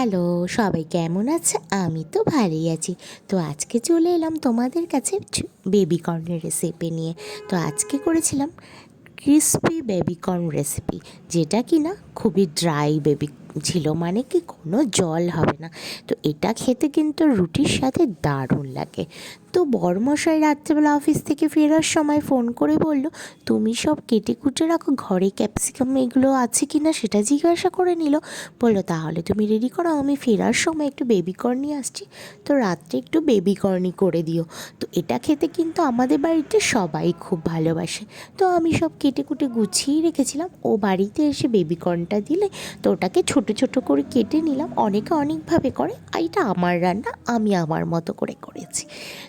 Hello, সবাই কেমন আছে? আমি তো ভালোই আছি। তো আজকে চলে এলাম তোমাদের কাছে বেবি কর্নের রেসিপি নিয়ে। তো আজকে করেছিলাম ক্রিসপি বেবি কর্ন রেসিপি, যেটা কি না খুবই ড্রাই বেবি ছিল, মানে কি কোনো জল হবে না। তো এটা খেতে কিন্তু রুটির সাথে দারুণ লাগে। তো বড়মশাই রাত্রেবেলা অফিস থেকে ফেরার সময় ফোন করে বলল, তুমি সব কেটে কুটে রাখো, ঘরে ক্যাপসিকাম এগুলো আছে কি না সেটা জিজ্ঞাসা করে নিল। বললো তাহলে তুমি রেডি করো, আমি ফেরার সময় একটু বেবি কর্ন নিয়ে আসছি, তো রাত্রে একটু বেবি কর্নই করে দিও। তো এটা খেতে কিন্তু আমাদের বাড়িতে সবাই খুব ভালোবাসে। তো আমি সব কেটে কুটে গুছিয়ে রেখেছিলাম। ও বাড়িতে এসে বেবি কর্নটা দিলে, তো ওটাকে ছোট ছোট করে কেটে নিলাম। অনেকে অনেকভাবে করে, এটা আমার রান্না, আমি আমার মতো করে করেছি।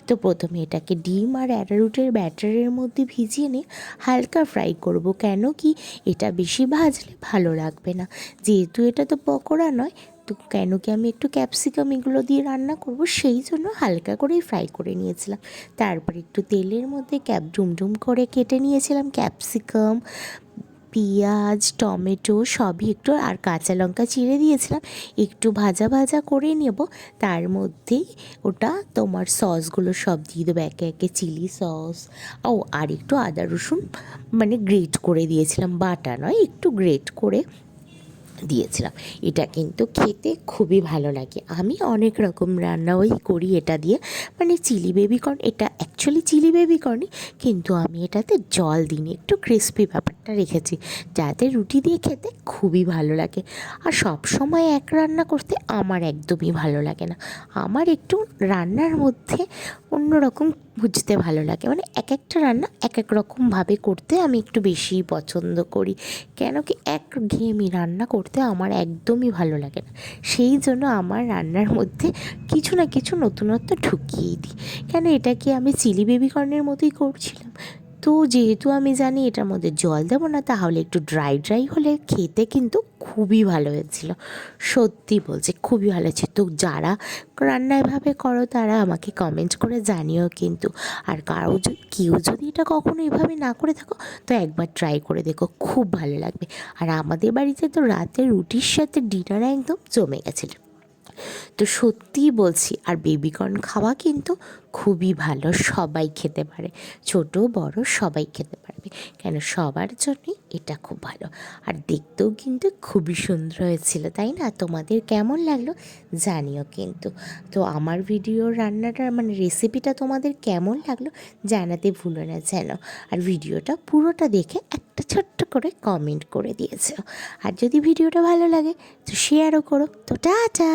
তো প্রথমে এটাকে ডিম আর অ্যারারুটের ব্যাটারের মধ্যে ভিজিয়ে নিয়ে হালকা ফ্রাই করব। কেন কি এটা বেশি ভাজলে ভালো লাগবে না, যেহেতু এটা তো পকোড়া নয়। তো কেন কি আমি একটু ক্যাপসিকাম এগুলো দিয়ে রান্না করব, সেই জন্য হালকা করেই ফ্রাই করে নিয়েছিলাম। তারপর একটু তেলের মধ্যে ডুম করে কেটে নিয়েছিলাম ক্যাপসিকাম, পেঁয়াজ, টমেটো সবই একটু, আর কাঁচা লঙ্কা চিড়ে দিয়েছিলাম। একটু ভাজা ভাজা করে নেব। তার মধ্যেই ওটা তোমার সসগুলো সব দিয়ে দেবো একে একে, চিলি সস, আর একটু আদা রসুন মানে গ্রেট করে দিয়েছিলাম, বাটা নয়, একটু গ্রেট করে দিয়েছিলাম। এটা কিন্তু খেতে খুবই ভালো লাগে। আমি অনেক রকম রান্নাই করি এটা দিয়ে, মানে চিলি বেবি কর্ন, এটা অ্যাকচুয়ালি চিলি বেবি কর্নই, কিন্তু আমি এটাতে জল দিইনি, একটু ক্রিস্পি ব্যাপারটা রেখেছি, যাতে রুটি দিয়ে খেতে খুবই ভালো লাগে। আর সব সময় এক রান্না করতে আমার একদমই ভালো লাগে না। আমার একটু রান্নার মধ্যে অন্যরকম বুঝতে ভালো লাগে, মানে এক একটা রান্না এক এক রকমভাবে করতে আমি একটু বেশিই পছন্দ করি। কেন কি একঘেয়েমি রান্না করতে আমার একদমই ভালো লাগে না। সেই জন্য আমার রান্নার মধ্যে কিছু না কিছু নতুনত্ব ঢুকিয়েই দিই। কেন এটা কি আমি চিলি বেবি কর্নের মতোই করছিলাম। তো যেহেতু আমি জানি এটার মধ্যে জল দেবো না, তাহলে একটু ড্রাই ড্রাই হলে খেতে কিন্তু খুবই ভালো হয়েছিল। সত্যি বলছি, খুবই ভালো হয়েছে। তো যারা রান্না এভাবে করো তারা আমাকে কমেন্ট করে জানিও কিন্তু। আর কেউ যদি এটা কখনো এভাবে না করে থাকো, তো একবার ট্রাই করে দেখো, খুব ভালো লাগবে। আর আমাদের বাড়িতে তো রাতে রুটির সাথে ডিনার একদম জমে গেছিলো। তো সত্যিই বলছি, আর বেবিকর্ন খাওয়া কিন্তু খুবই ভালো, সবাই খেতে পারে, ছোট বড় সবাই খেতে পারবে। কেন সবার জন্যই এটা খুব ভালো। আর দেখতেও কিন্তু খুবই সুন্দর হয়েছিল, তাই না? তোমাদের কেমন লাগলো জানিও কিন্তু। তো আমার ভিডিওর রান্নাটা মানে রেসিপিটা তোমাদের কেমন লাগলো জানাতে ভুলো না যেন। আর ভিডিওটা পুরোটা দেখে একটা ছোট্ট করে কমেন্ট করে দিয়েছো। আর যদি ভিডিওটা ভালো লাগে তো শেয়ারও করো। তো টাটা।